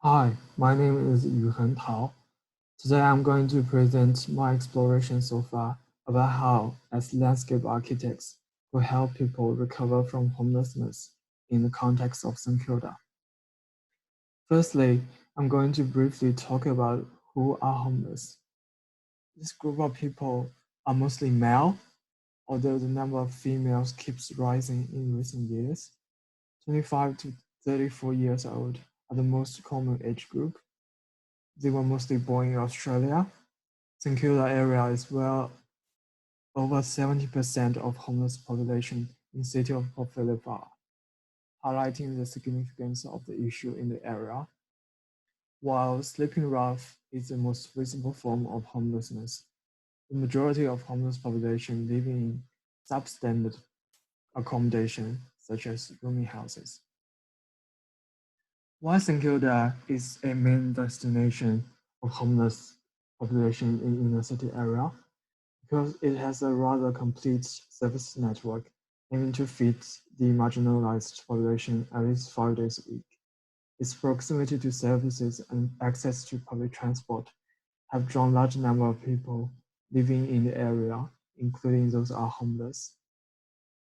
Hi, my name is Yuheng. Today I'm going to present my exploration so far about how, as landscape architects, we help people recover from homelessness in the context of St. Kilda. Firstly, I'm going to briefly talk about who are homeless. This group of people are mostly male, although the number of females keeps rising in recent years. 25 to 34 years old are the most common age group. They were mostly born in Australia. St Kilda area is well over 70% of homeless population in city of Port Phillip, highlighting the significance of the issue in the area. While sleeping rough is the most visible form of homelessness, the majority of homeless population living in substandard accommodation, such as rooming houses. Why St Kilda is a main destination of homeless population in inner city area? Because it has a rather complete service network aiming to feed the marginalized population at least 5 days a week. Its proximity to services and access to public transport have drawn large number of people living in the area, including those who are homeless.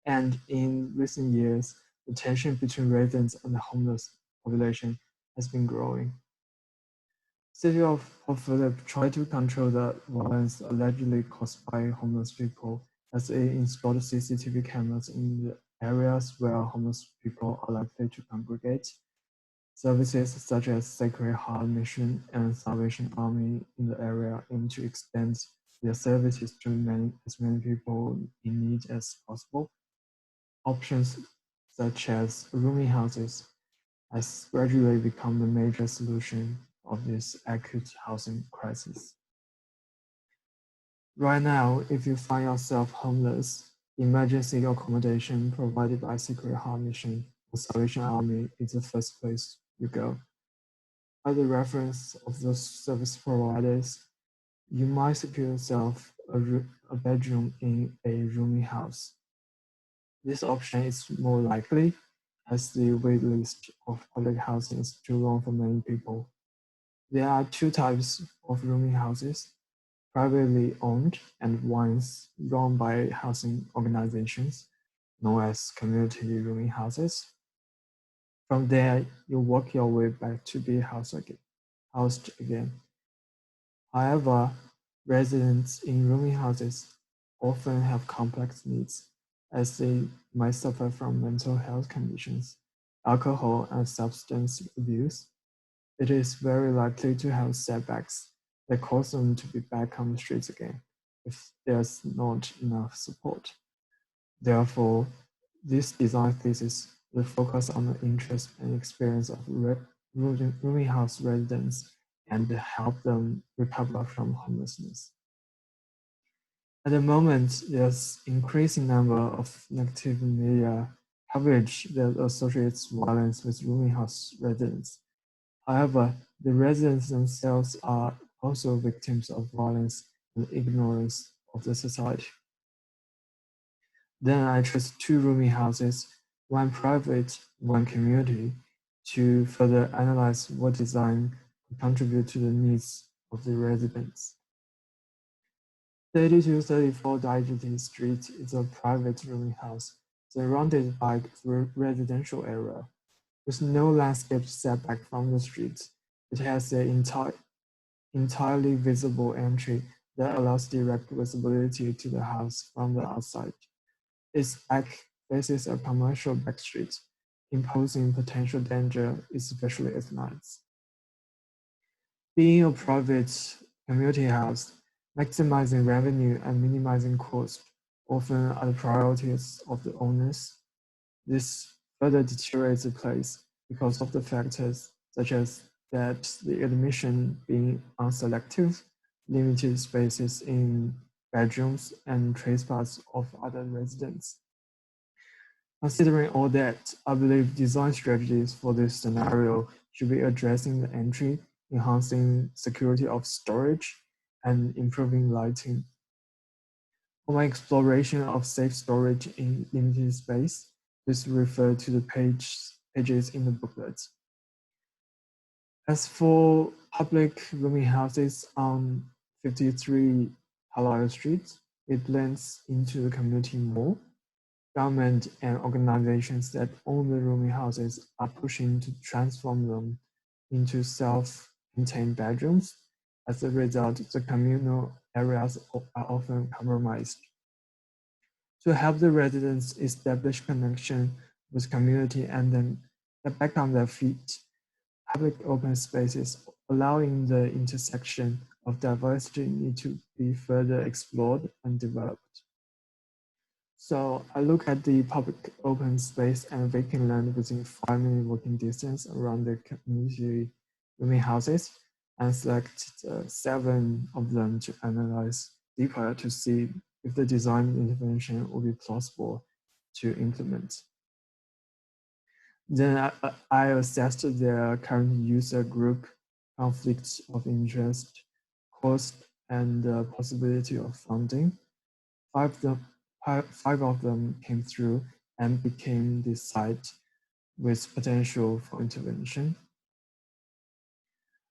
And in recent years, the tension between residents and the homeless population has been growing. City of Port Phillip tried to control the violence allegedly caused by homeless people as it installed CCTV cameras in the areas where homeless people are likely to congregate. Services such as Sacred Heart Mission and Salvation Army in the area aim to extend their services to as many people in need as possible. Options such as rooming houses has gradually become the major solution of this acute housing crisis. Right now, if you find yourself homeless, emergency accommodation provided by Sacred Heart Mission or Salvation Army is the first place you go. By the reference of those service providers, you might secure yourself a bedroom in a rooming house. This option is more likely as the wait list of public housing is too long for many people. There are two types of rooming houses: privately owned and ones run by housing organizations, known as community rooming houses. From there, you work your way back to be housed again. However, residents in rooming houses often have complex needs, as they might suffer from mental health conditions, alcohol and substance abuse. It is very likely to have setbacks that cause them to be back on the streets again if there's not enough support. Therefore, this design thesis will focus on the interest and experience of rooming house residents and help them recover from homelessness. At the moment, there's increasing number of negative media coverage that associates violence with rooming house residents. However, the residents themselves are also victims of violence and ignorance of the society. Then I chose two rooming houses, one private, one community, to further analyze what design could contribute to the needs of the residents. 3234 Dignity Street is a private rooming house surrounded by a residential area. With no landscape setback from the street, it has an entirely visible entry that allows direct visibility to the house from the outside. Its back faces a commercial backstreet, imposing potential danger, especially at night. Being a private community house, maximizing revenue and minimizing cost often are the priorities of the owners. This further deteriorates the place because of the factors such as that the admission being unselective, limited spaces in bedrooms, and trespass of other residents. Considering all that, I believe design strategies for this scenario should be addressing the entry, enhancing security of storage, and improving lighting. For my exploration of safe storage in limited space, please refer to the pages in the booklet. As for public rooming houses on 53 Palo Street, it blends into the community more. Government and organizations that own the rooming houses are pushing to transform them into self-contained bedrooms. As a result, the communal areas are often compromised. To help the residents establish connection with community and then get back on their feet, public open spaces allowing the intersection of diversity need to be further explored and developed. So I look at the public open space and vacant land within 5-minute walking distance around the community rooming houses and select 7 of them to analyze deeper to see if the design intervention will be plausible to implement. Then I assessed their current user group, conflicts of interest, cost, and possibility of funding. Five of, five of them came through and became the site with potential for intervention.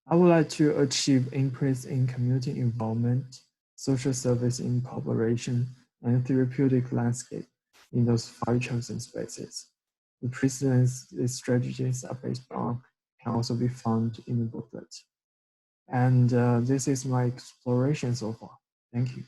I would like to achieve increase in community involvement, social service incorporation, and therapeutic landscape in those 5 chosen spaces. The precedents these strategies are based on can also be found in the booklet. And this is my exploration so far. Thank you.